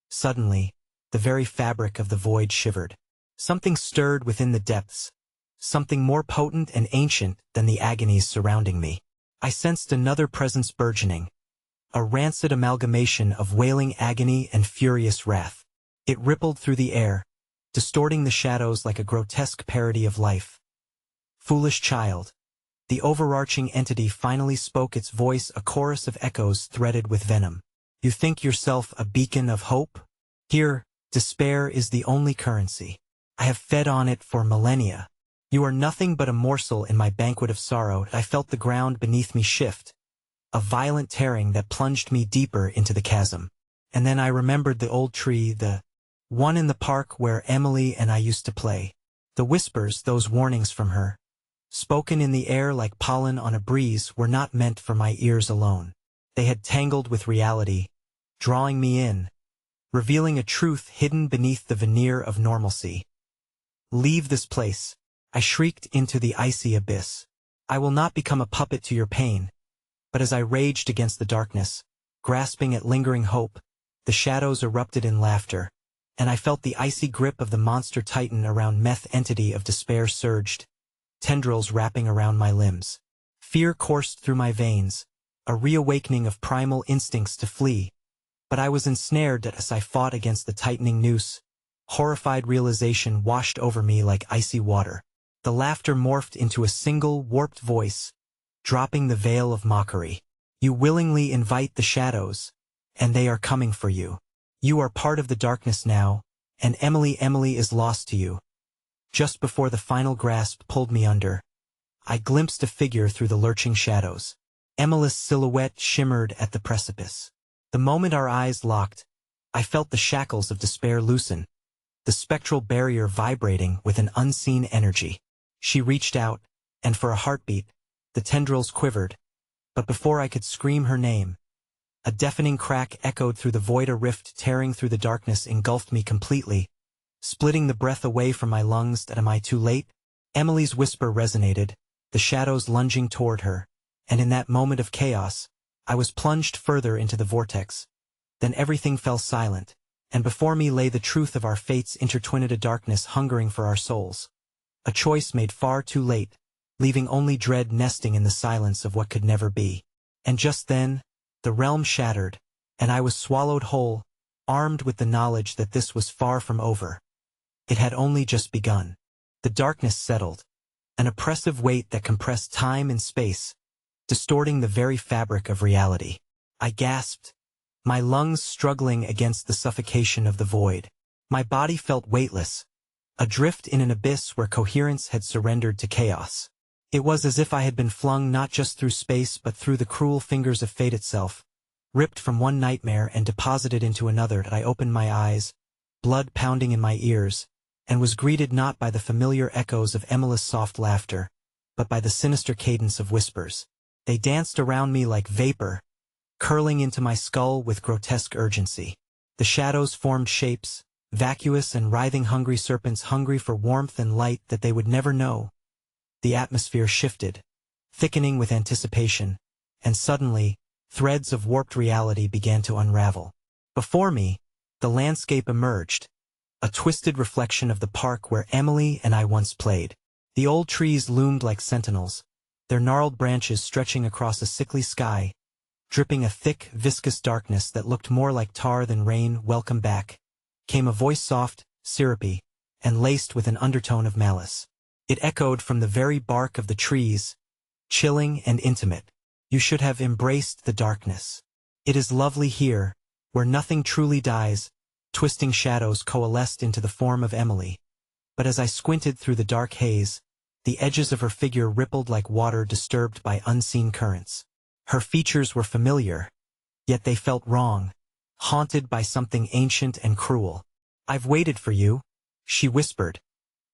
Suddenly, the very fabric of the void shivered. Something stirred within the depths, something more potent and ancient than the agonies surrounding me. I sensed another presence burgeoning, a rancid amalgamation of wailing agony and furious wrath. It rippled through the air, distorting the shadows like a grotesque parody of life. "Foolish child." The overarching entity finally spoke, its voice a chorus of echoes threaded with venom. "You think yourself a beacon of hope? Here, despair is the only currency. I have fed on it for millennia. You are nothing but a morsel in my banquet of sorrow." I felt the ground beneath me shift, a violent tearing that plunged me deeper into the chasm. And then I remembered the old tree, the one in the park where Emily and I used to play. The whispers, those warnings from her, spoken in the air like pollen on a breeze, were not meant for my ears alone. They had tangled with reality, drawing me in, revealing a truth hidden beneath the veneer of normalcy. "Leave this place," I shrieked into the icy abyss. "I will not become a puppet to your pain." But as I raged against the darkness, grasping at lingering hope, the shadows erupted in laughter, and I felt the icy grip of the monster titan around meth entity of despair surged, tendrils wrapping around my limbs. Fear coursed through my veins, a reawakening of primal instincts to flee, but I was ensnared as I fought against the tightening noose. Horrified realization washed over me like icy water. The laughter morphed into a single, warped voice, dropping the veil of mockery. "You willingly invite the shadows, and they are coming for you. You are part of the darkness now, and Emily is lost to you." Just before the final grasp pulled me under, I glimpsed a figure through the lurching shadows. Emily's silhouette shimmered at the precipice. The moment our eyes locked, I felt the shackles of despair loosen, the spectral barrier vibrating with an unseen energy. She reached out, and for a heartbeat, the tendrils quivered, but before I could scream her name, a deafening crack echoed through the void. A rift tearing through the darkness engulfed me completely, splitting the breath away from my lungs. Am I too late? Emily's whisper resonated, the shadows lunging toward her, and in that moment of chaos, I was plunged further into the vortex. Then everything fell silent, and before me lay the truth of our fates intertwined, a darkness hungering for our souls. A choice made far too late, leaving only dread nesting in the silence of what could never be. And just then, the realm shattered, and I was swallowed whole, armed with the knowledge that this was far from over. It had only just begun. The darkness settled, an oppressive weight that compressed time and space, distorting the very fabric of reality. I gasped, my lungs struggling against the suffocation of the void. My body felt weightless, adrift in an abyss where coherence had surrendered to chaos. It was as if I had been flung not just through space but through the cruel fingers of fate itself, ripped from one nightmare and deposited into another. I opened my eyes, blood pounding in my ears, and was greeted not by the familiar echoes of Emily's soft laughter, but by the sinister cadence of whispers. They danced around me like vapor, curling into my skull with grotesque urgency. The shadows formed shapes, vacuous and writhing hungry serpents hungry for warmth and light that they would never know. The atmosphere shifted, thickening with anticipation, and suddenly, threads of warped reality began to unravel. Before me, the landscape emerged, a twisted reflection of the park where Emily and I once played. The old trees loomed like sentinels, their gnarled branches stretching across a sickly sky, dripping a thick, viscous darkness that looked more like tar than rain. Welcome back, came a voice soft, syrupy, and laced with an undertone of malice. It echoed from the very bark of the trees, chilling and intimate. You should have embraced the darkness. It is lovely here, where nothing truly dies. Twisting shadows coalesced into the form of Emily. But as I squinted through the dark haze, the edges of her figure rippled like water disturbed by unseen currents. Her features were familiar, yet they felt wrong, haunted by something ancient and cruel. I've waited for you, she whispered,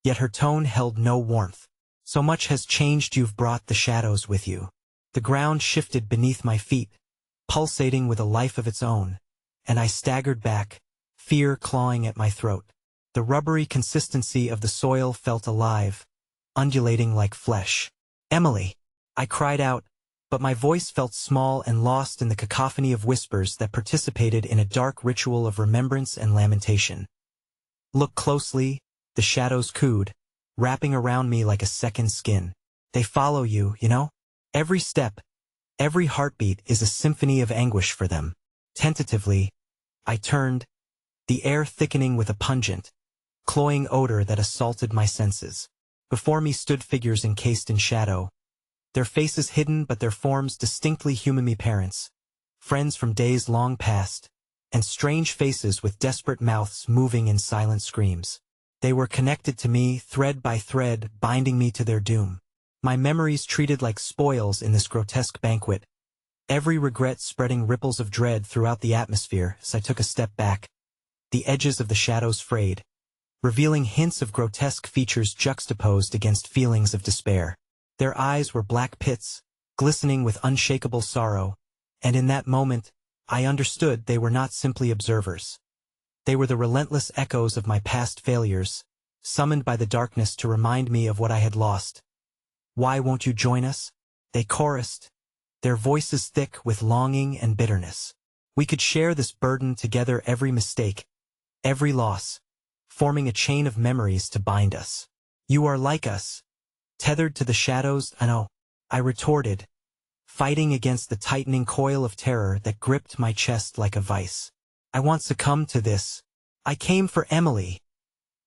yet her tone held no warmth. So much has changed, you've brought the shadows with you. The ground shifted beneath my feet, pulsating with a life of its own, and I staggered back, fear clawing at my throat. The rubbery consistency of the soil felt alive, undulating like flesh. Emily! I cried out, but my voice felt small and lost in the cacophony of whispers that participated in a dark ritual of remembrance and lamentation. Look closely, the shadows cooed, wrapping around me like a second skin. They follow you, you know? Every step, every heartbeat is a symphony of anguish for them. Tentatively, I turned, the air thickening with a pungent, cloying odor that assaulted my senses. Before me stood figures encased in shadow, their faces hidden but their forms distinctly human. Me parents, friends from days long past, and strange faces with desperate mouths moving in silent screams. They were connected to me, thread by thread, binding me to their doom. My memories treated like spoils in this grotesque banquet, every regret spreading ripples of dread throughout the atmosphere. As I took a step back, the edges of the shadows frayed, revealing hints of grotesque features juxtaposed against feelings of despair. Their eyes were black pits, glistening with unshakable sorrow, and in that moment, I understood they were not simply observers. They were the relentless echoes of my past failures, summoned by the darkness to remind me of what I had lost. Why won't you join us? They chorused, their voices thick with longing and bitterness. We could share this burden together, every mistake, every loss, forming a chain of memories to bind us. You are like us, tethered to the shadows. I know, I retorted, fighting against the tightening coil of terror that gripped my chest like a vice. I won't succumb to this. I came for Emily.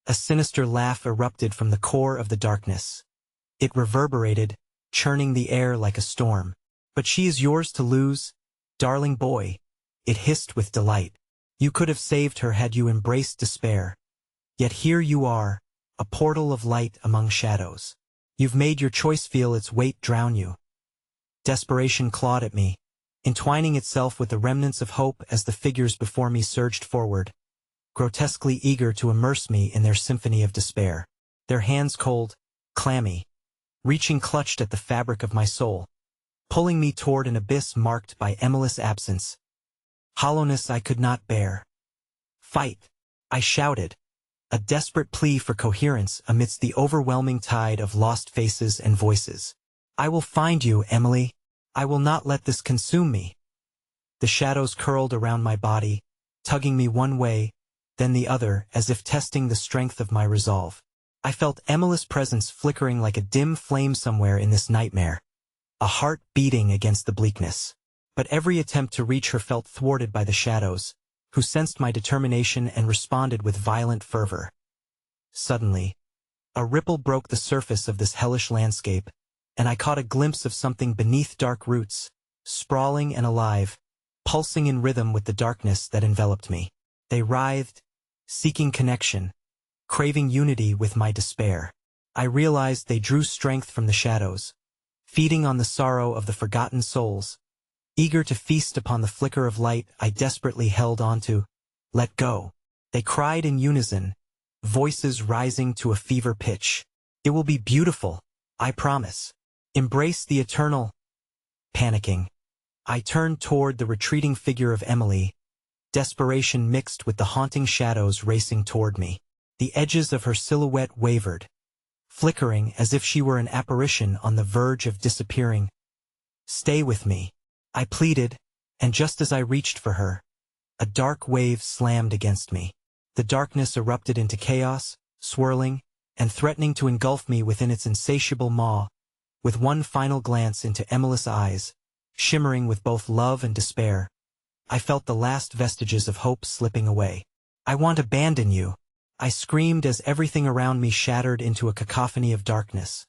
A sinister laugh erupted from the core of the darkness. It reverberated, churning the air like a storm. But she is yours to lose, darling boy, it hissed with delight. You could have saved her had you embraced despair. Yet here you are, a portal of light among shadows. You've made your choice, feel its weight drown you. Desperation clawed at me, entwining itself with the remnants of hope as the figures before me surged forward, grotesquely eager to immerse me in their symphony of despair. Their hands cold, clammy, reaching clutched at the fabric of my soul, pulling me toward an abyss marked by Emily's absence. Hollowness I could not bear. Fight! I shouted, a desperate plea for coherence amidst the overwhelming tide of lost faces and voices. I will find you, Emily. I will not let this consume me. The shadows curled around my body, tugging me one way, then the other, as if testing the strength of my resolve. I felt Emily's presence flickering like a dim flame somewhere in this nightmare, a heart beating against the bleakness. But every attempt to reach her felt thwarted by the shadows, who sensed my determination and responded with violent fervor. Suddenly, a ripple broke the surface of this hellish landscape, and I caught a glimpse of something beneath dark roots, sprawling and alive, pulsing in rhythm with the darkness that enveloped me. They writhed, seeking connection, craving unity with my despair. I realized they drew strength from the shadows, feeding on the sorrow of the forgotten souls. Eager to feast upon the flicker of light I desperately held on to. Let go. They cried in unison, voices rising to a fever pitch. It will be beautiful, I promise. Embrace the eternal. Panicking, I turned toward the retreating figure of Emily, desperation mixed with the haunting shadows racing toward me. The edges of her silhouette wavered, flickering as if she were an apparition on the verge of disappearing. Stay with me, I pleaded, and just as I reached for her, a dark wave slammed against me. The darkness erupted into chaos, swirling, and threatening to engulf me within its insatiable maw. With one final glance into Emily's eyes, shimmering with both love and despair, I felt the last vestiges of hope slipping away. I won't abandon you, I screamed as everything around me shattered into a cacophony of darkness.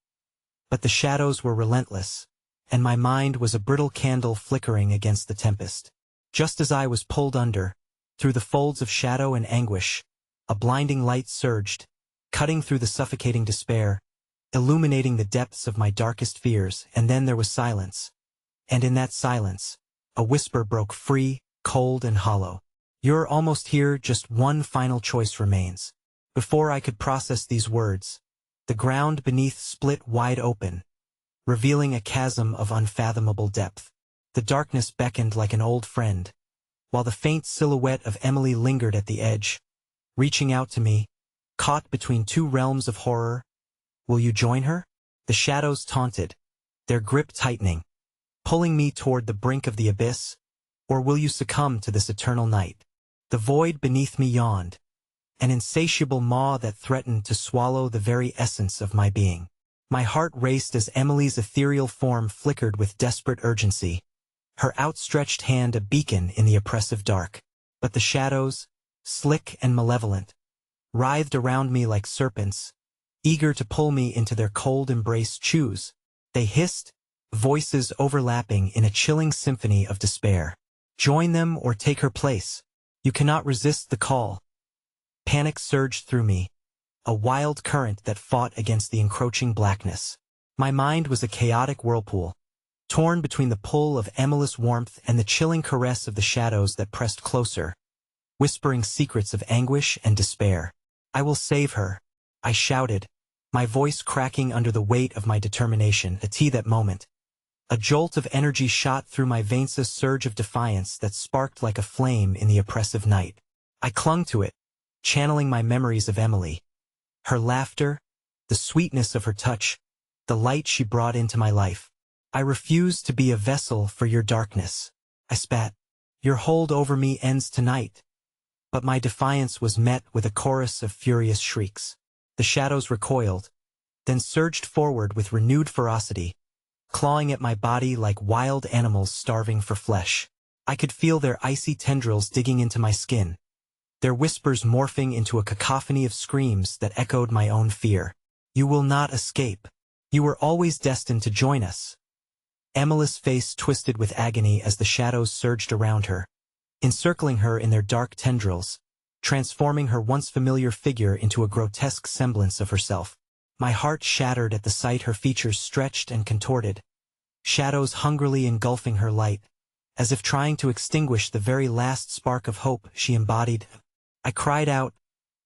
But the shadows were relentless, and my mind was a brittle candle flickering against the tempest. Just as I was pulled under, through the folds of shadow and anguish, a blinding light surged, cutting through the suffocating despair, illuminating the depths of my darkest fears. And then there was silence. And in that silence, a whisper broke free, cold and hollow. You're almost here, just one final choice remains. Before I could process these words, the ground beneath split wide open, revealing a chasm of unfathomable depth. The darkness beckoned like an old friend, while the faint silhouette of Emily lingered at the edge, reaching out to me, caught between two realms of horror. Will you join her? The shadows taunted, their grip tightening, pulling me toward the brink of the abyss. Or will you succumb to this eternal night? The void beneath me yawned, an insatiable maw that threatened to swallow the very essence of my being. My heart raced as Emily's ethereal form flickered with desperate urgency, her outstretched hand a beacon in the oppressive dark. But the shadows, slick and malevolent, writhed around me like serpents, eager to pull me into their cold embrace. Choose. They hissed, voices overlapping in a chilling symphony of despair. Join them or take her place. You cannot resist the call. Panic surged through me, a wild current that fought against the encroaching blackness. My mind was a chaotic whirlpool, torn between the pull of Emily's warmth and the chilling caress of the shadows that pressed closer, whispering secrets of anguish and despair. I will save her, I shouted, my voice cracking under the weight of my determination. That moment, a jolt of energy shot through my veins, a surge of defiance that sparked like a flame in the oppressive night. I clung to it, channeling my memories of Emily, her laughter, the sweetness of her touch, the light she brought into my life. I refuse to be a vessel for your darkness, I spat. Your hold over me ends tonight. But my defiance was met with a chorus of furious shrieks. The shadows recoiled, then surged forward with renewed ferocity, clawing at my body like wild animals starving for flesh. I could feel their icy tendrils digging into my skin, their whispers morphing into a cacophony of screams that echoed my own fear. You will not escape. You were always destined to join us. Emily's face twisted with agony as the shadows surged around her, encircling her in their dark tendrils, transforming her once familiar figure into a grotesque semblance of herself. My heart shattered at the sight. Her features stretched and contorted, shadows hungrily engulfing her light, as if trying to extinguish the very last spark of hope she embodied. I cried out,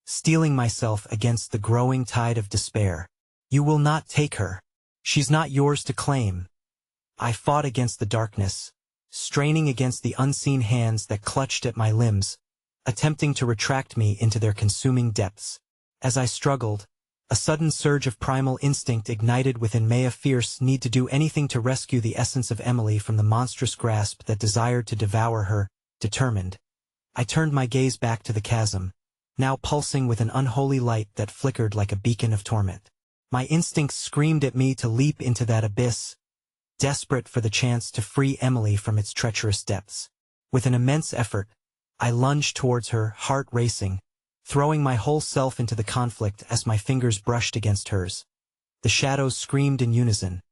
steeling myself against the growing tide of despair. You will not take her. She's not yours to claim. I fought against the darkness, straining against the unseen hands that clutched at my limbs, attempting to retract me into their consuming depths. As I struggled, a sudden surge of primal instinct ignited within me, a fierce need to do anything to rescue the essence of Emily from the monstrous grasp that desired to devour her. Determined, I turned my gaze back to the chasm, now pulsing with an unholy light that flickered like a beacon of torment. My instincts screamed at me to leap into that abyss, desperate for the chance to free Emily from its treacherous depths. With an immense effort, I lunged towards her, heart racing, throwing my whole self into the conflict as my fingers brushed against hers. The shadows screamed in unison,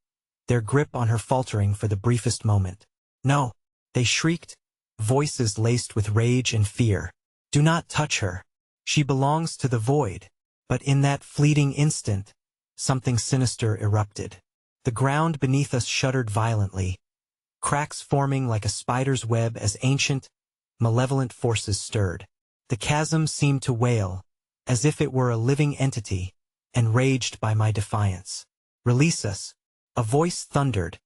their grip on her faltering for the briefest moment. No, they shrieked, voices laced with rage and fear. Do not touch her. She belongs to the void. But in that fleeting instant, something sinister erupted. The ground beneath us shuddered violently, cracks forming like a spider's web as ancient, malevolent forces stirred. The chasm seemed to wail, as if it were a living entity, enraged by my defiance. "Release us," a voice thundered,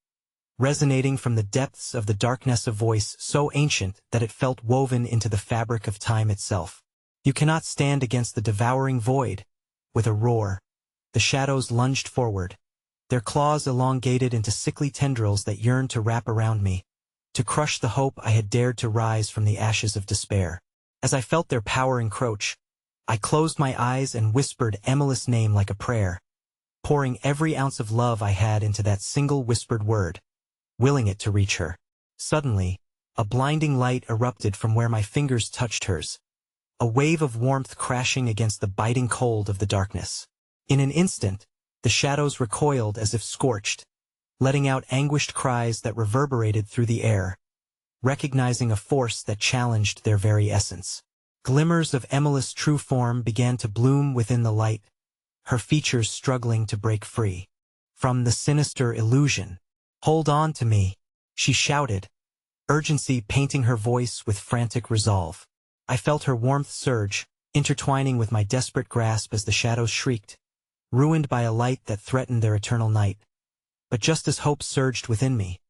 resonating from the depths of the darkness, a voice so ancient that it felt woven into the fabric of time itself. "You cannot stand against the devouring void." With a roar, the shadows lunged forward, their claws elongated into sickly tendrils that yearned to wrap around me, to crush the hope I had dared to rise from the ashes of despair. As I felt their power encroach, I closed my eyes and whispered Emily's name like a prayer, pouring every ounce of love I had into that single whispered word, willing it to reach her. Suddenly, a blinding light erupted from where my fingers touched hers, a wave of warmth crashing against the biting cold of the darkness. In an instant, the shadows recoiled as if scorched, letting out anguished cries that reverberated through the air, recognizing a force that challenged their very essence. Glimmers of Emily's true form began to bloom within the light, her features struggling to break free from the sinister illusion. "Hold on to me," she shouted, urgency painting her voice with frantic resolve. I felt her warmth surge, intertwining with my desperate grasp as the shadows shrieked, ruined by a light that threatened their eternal night. But just as hope surged within me,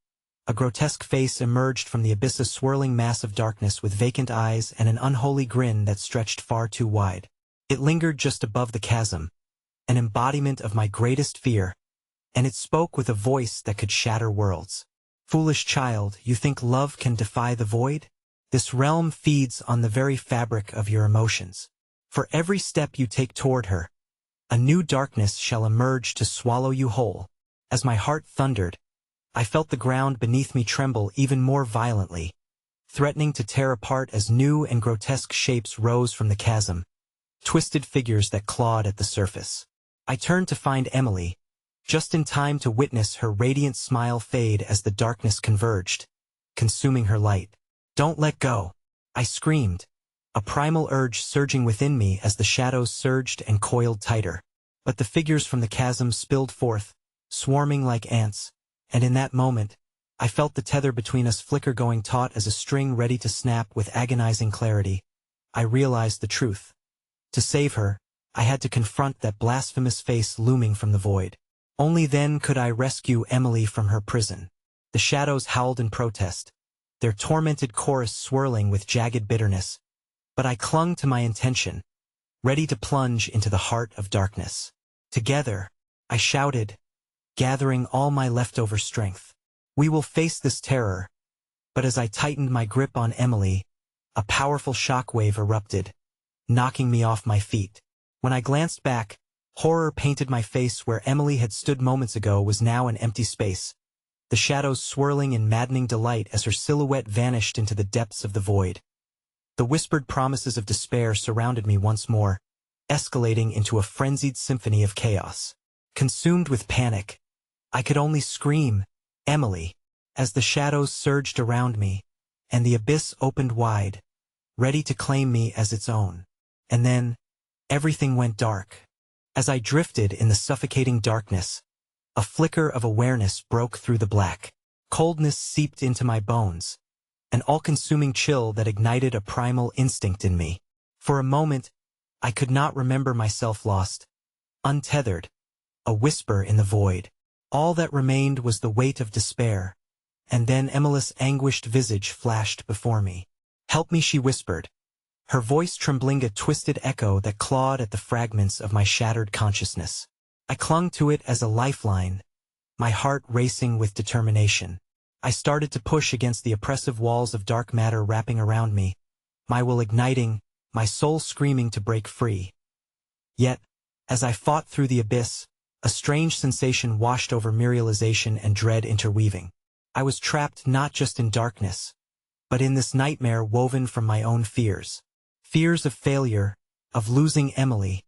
a grotesque face emerged from the abyss, a swirling mass of darkness with vacant eyes and an unholy grin that stretched far too wide. It lingered just above the chasm, an embodiment of my greatest fear, and it spoke with a voice that could shatter worlds. "Foolish child, you think love can defy the void? This realm feeds on the very fabric of your emotions. For every step you take toward her, a new darkness shall emerge to swallow you whole." As my heart thundered, I felt the ground beneath me tremble even more violently, threatening to tear apart as new and grotesque shapes rose from the chasm, twisted figures that clawed at the surface. I turned to find Emily, just in time to witness her radiant smile fade as the darkness converged, consuming her light. "Don't let go," I screamed, a primal urge surging within me as the shadows surged and coiled tighter. But the figures from the chasm spilled forth, swarming like ants, and in that moment, I felt the tether between us flicker, going taut as a string ready to snap. With agonizing clarity, I realized the truth. To save her, I had to confront that blasphemous face looming from the void. Only then could I rescue Emily from her prison. The shadows howled in protest, their tormented chorus swirling with jagged bitterness, but I clung to my intention, ready to plunge into the heart of darkness. "Together," I shouted, gathering all my leftover strength, "we will face this terror." But as I tightened my grip on Emily, a powerful shockwave erupted, knocking me off my feet. When I glanced back, horror painted my face. Where Emily had stood moments ago was now an empty space, the shadows swirling in maddening delight as her silhouette vanished into the depths of the void. The whispered promises of despair surrounded me once more, escalating into a frenzied symphony of chaos. Consumed with panic, I could only scream, "Emily," as the shadows surged around me, and the abyss opened wide, ready to claim me as its own. And then, everything went dark. As I drifted in the suffocating darkness, a flicker of awareness broke through the black. Coldness seeped into my bones, an all-consuming chill that ignited a primal instinct in me. For a moment, I could not remember myself, lost, untethered, a whisper in the void. All that remained was the weight of despair, and then Emily's anguished visage flashed before me. "Help me," she whispered, her voice trembling, a twisted echo that clawed at the fragments of my shattered consciousness. I clung to it as a lifeline, my heart racing with determination. I started to push against the oppressive walls of dark matter wrapping around me, my will igniting, my soul screaming to break free. Yet, as I fought through the abyss, a strange sensation washed over me, realization and dread interweaving. I was trapped not just in darkness, but in this nightmare woven from my own fears. Fears of failure, of losing Emily,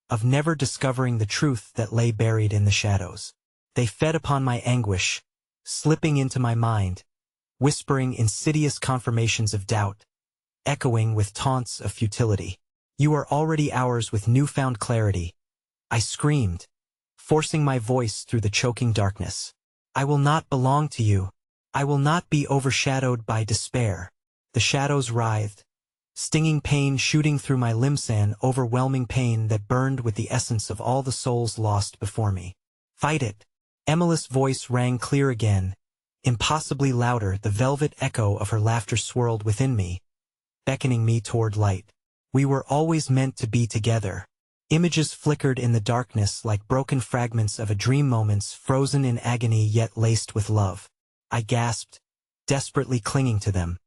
of never discovering the truth that lay buried in the shadows. They fed upon my anguish, slipping into my mind, whispering insidious confirmations of doubt, echoing with taunts of futility. "You are already ours with newfound clarity," I screamed, forcing my voice through the choking darkness. I will not belong to you. I will not be overshadowed by despair. The shadows writhed, stinging pain shooting through my limbs, an overwhelming pain that burned with the essence of all the souls lost before me. Fight it. Emily's voice rang clear again, impossibly louder. The velvet echo of her laughter swirled within me, beckoning me toward light. We were always meant to be together. Images flickered in the darkness like broken fragments of a dream, moments frozen in agony yet laced with love. I gasped, desperately clinging to them.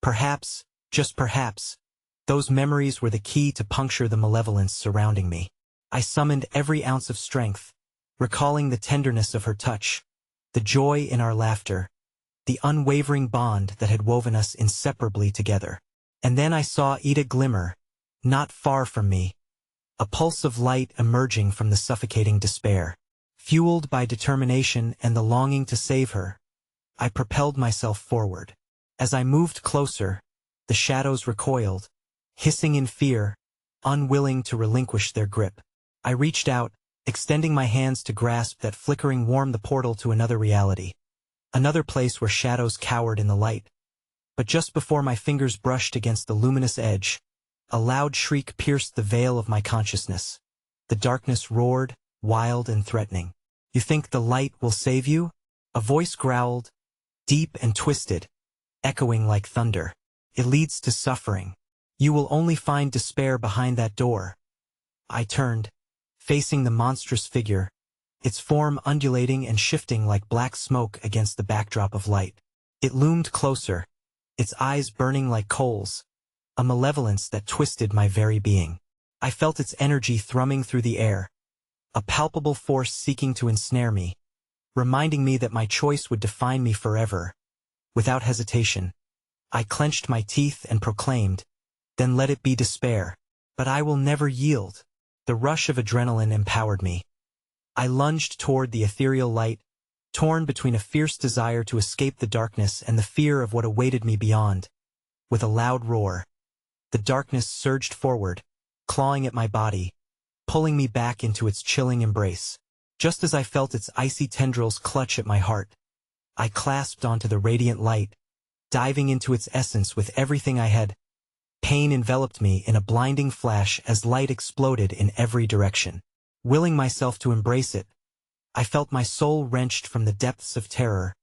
Perhaps, just perhaps, those memories were the key to puncture the malevolence surrounding me. I summoned every ounce of strength, recalling the tenderness of her touch, the joy in our laughter, the unwavering bond that had woven us inseparably together. And then I saw Ida glimmer, not far from me, a pulse of light emerging from the suffocating despair. Fueled by determination and the longing to save her, I propelled myself forward. As I moved closer, the shadows recoiled, hissing in fear, unwilling to relinquish their grip. I reached out, extending my hands to grasp that flickering warmth, the portal to another reality. Another place where shadows cowered in the light. But just before my fingers brushed against the luminous edge, a loud shriek pierced the veil of my consciousness. The darkness roared, wild and threatening. You think the light will save you? A voice growled, deep and twisted, echoing like thunder. It leads to suffering. You will only find despair behind that door. I turned, facing the monstrous figure, its form undulating and shifting like black smoke against the backdrop of light. It loomed closer, its eyes burning like coals, a malevolence that twisted my very being. I felt its energy thrumming through the air, a palpable force seeking to ensnare me, reminding me that my choice would define me forever. Without hesitation, I clenched my teeth and proclaimed, "Then let it be despair. But I will never yield." The rush of adrenaline empowered me. I lunged toward the ethereal light, torn between a fierce desire to escape the darkness and the fear of what awaited me beyond. With a loud roar, the darkness surged forward, clawing at my body, pulling me back into its chilling embrace. Just as I felt its icy tendrils clutch at my heart, I clasped onto the radiant light, diving into its essence with everything I had. Pain enveloped me in a blinding flash as light exploded in every direction. Willing myself to embrace it, I felt my soul wrenched from the depths of terror,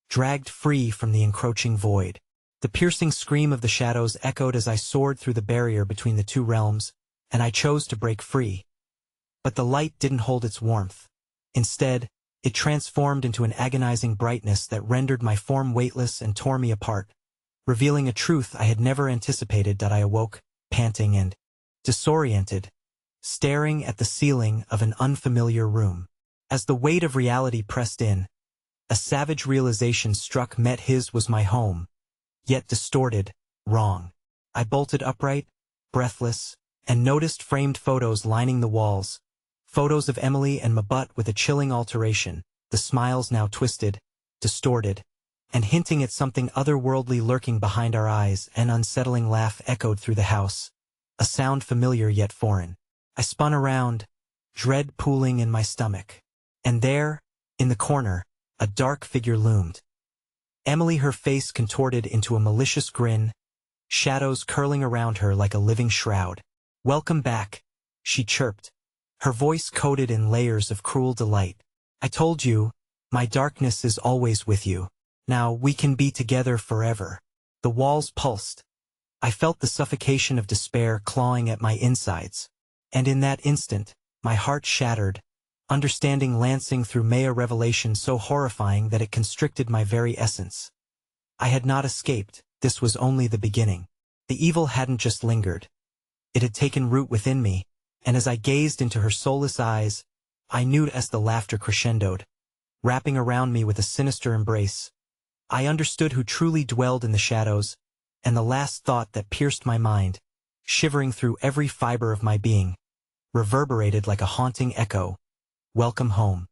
dragged free from the encroaching void. The piercing scream of the shadows echoed as I soared through the barrier between the two realms, and I chose to break free. But the light didn't hold its warmth. Instead, it transformed into an agonizing brightness that rendered my form weightless and tore me apart, revealing a truth I had never anticipated. That I awoke, panting and disoriented, staring at the ceiling of an unfamiliar room. As the weight of reality pressed in, a savage realization struck me. His was my home, yet distorted, wrong. I bolted upright, breathless, and noticed framed photos lining the walls. Photos of Emily and me, but with a chilling alteration, the smiles now twisted, distorted, and hinting at something otherworldly lurking behind our eyes. An unsettling laugh echoed through the house, a sound familiar yet foreign. I spun around, dread pooling in my stomach. And there, in the corner, a dark figure loomed. Emily, her face contorted into a malicious grin, shadows curling around her like a living shroud. "Welcome back," she chirped, her voice coated in layers of cruel delight. "I told you, my darkness is always with you. Now we can be together forever." The walls pulsed. I felt the suffocation of despair clawing at my insides. And in that instant, my heart shattered, understanding lancing through me, a revelation so horrifying that it constricted my very essence. I had not escaped. This was only the beginning. The evil hadn't just lingered. It had taken root within me, and as I gazed into her soulless eyes, I knew as the laughter crescendoed, wrapping around me with a sinister embrace, I understood who truly dwelled in the shadows, and the last thought that pierced my mind, shivering through every fiber of my being, reverberated like a haunting echo. "Welcome home."